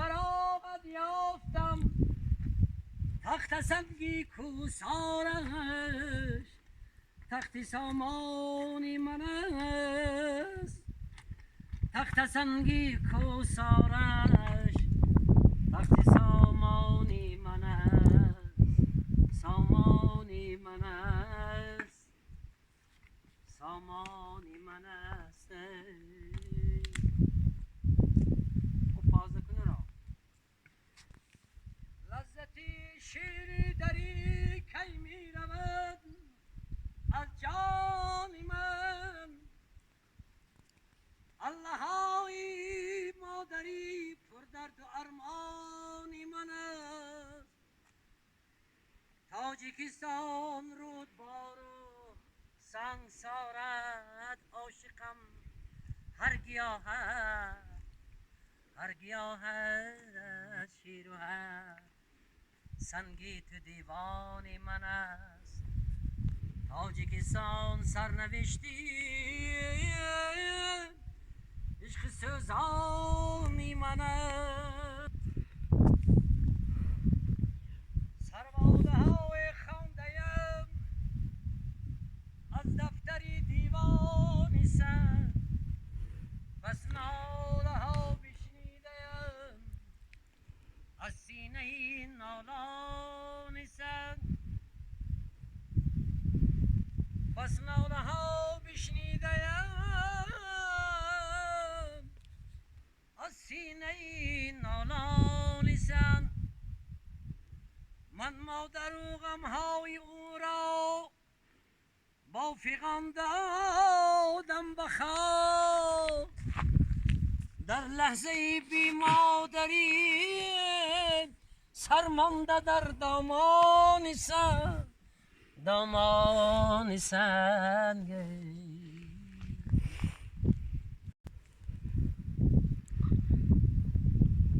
فراغت یافتم تخت سنگی کوسارش تخت سامانی من است تخت سنگی کوسارش تخت سامانی من است سامانی من است سامانی من است خب پازده کنه را لذتی شیری دری کی می رود از جان من اللهی مادری پر درد و ارمانی من است تاجیکستان رودبار و سنگسارت عاشقم هر گیاهت شیر و هر سنگی تو دیوان من است تاجیکستان سرنوشتی عشق سوزانی من است سرباده های خوانده‌ام از دفتری دیوانی سر بس ناله ها بشنیدم از سینه نالانی سر بس ناله ها بشنیدم از سینه نالانی سر من مادر و غمهای او را با فغان دادم بخواب در لحظه بی مادری سرمانده در دامان سنگ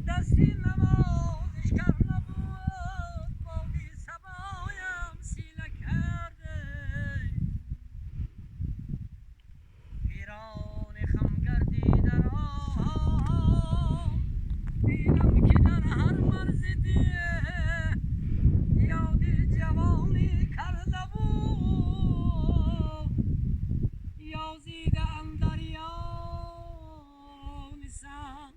دستی نوازش کرده بود بادی سبایم سیله کرده پیران خم گردیده را بینم که در هر مرزدی یادی جوانی کرده بود یازیده اندر یان سن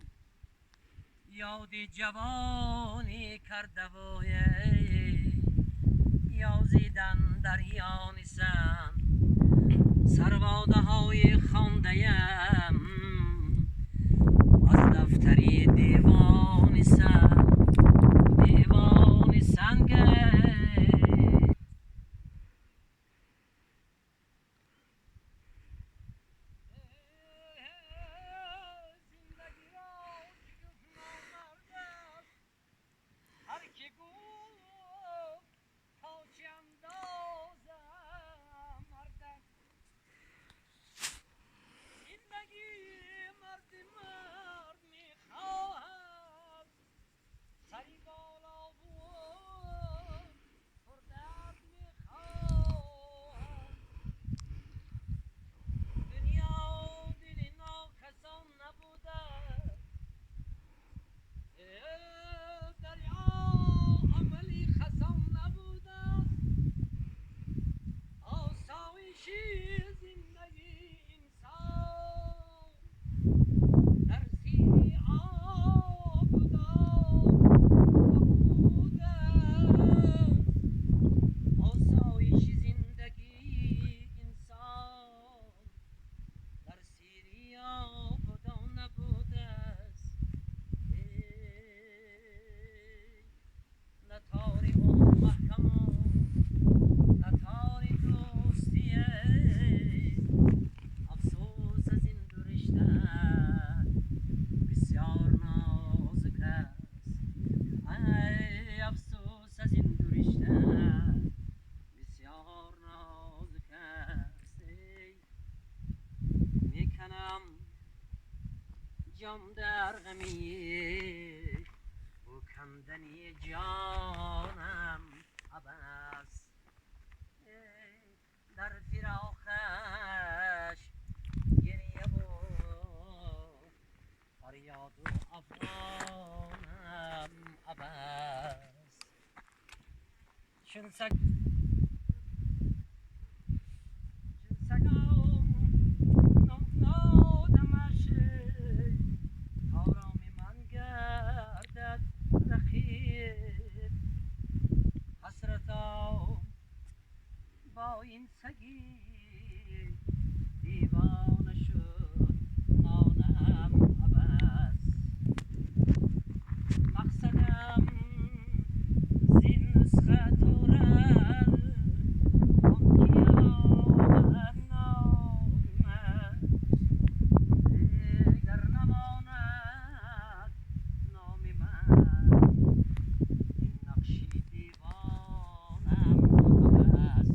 یادی جوانی کرده بود یازیدن در یان سن سرباده های خوانده‌ام از دفتری دیوان سنگ زندگی را شکوه نامرد هر که گفت تا چه اندازه مرد زندگی مرد میخواهد سری بالا بود پردرد میخواهد دنیا دل ناکسان نبوده دریا عملی خسان نبوده آسایشی زندگی انسان در زیر آب و دار نبوده آسایش زندگی انسان در زیر آب و دار نبوده است نتاری اون محکم و نتاری دوستیه افسوس از این دو رشته بسیار نازک است ای افسوس از این دو رشته بسیار نازک است میکنم جام در غمی و کندنی جانم عباس در فراخش گریه و فریاد و افغانم عباس شنسک شنسکم نادمشه آرام من گردد رخیب حسرتم با این سگی دیوانه شد نانم عباس مقصدم زین نسخه تورل ممکن نامد دیگر نماند نام من این نقشی دیوانم عباس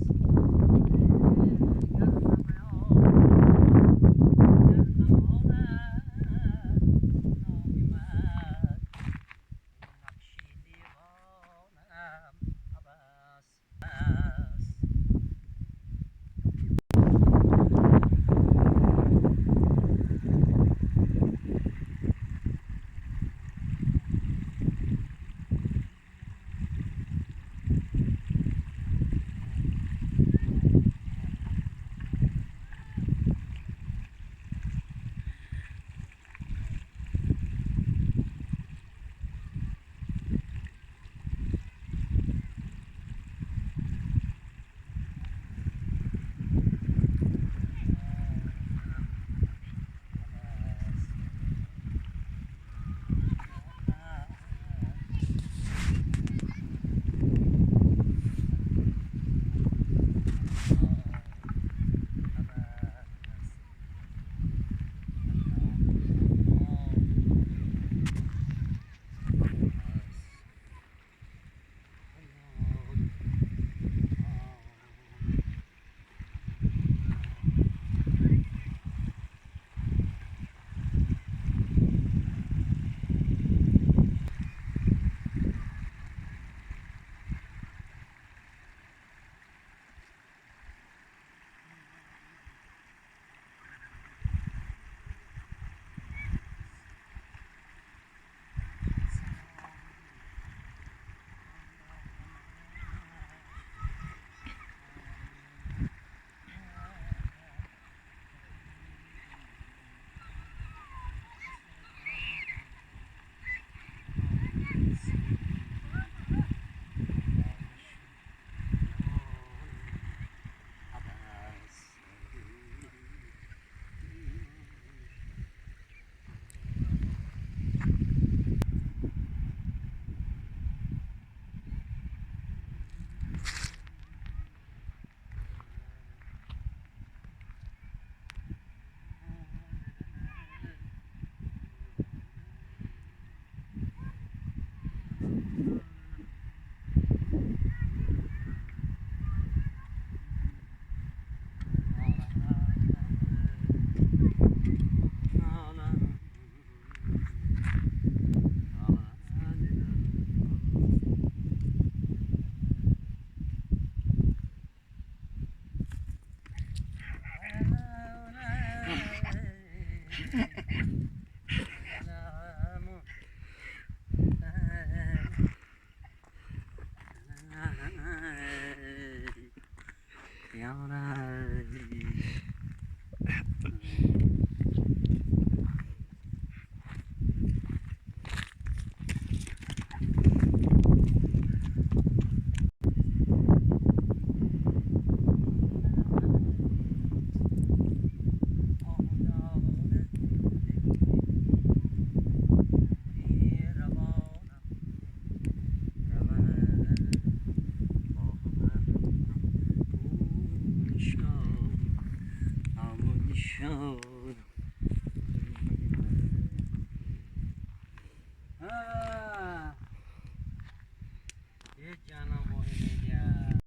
دیگر جانم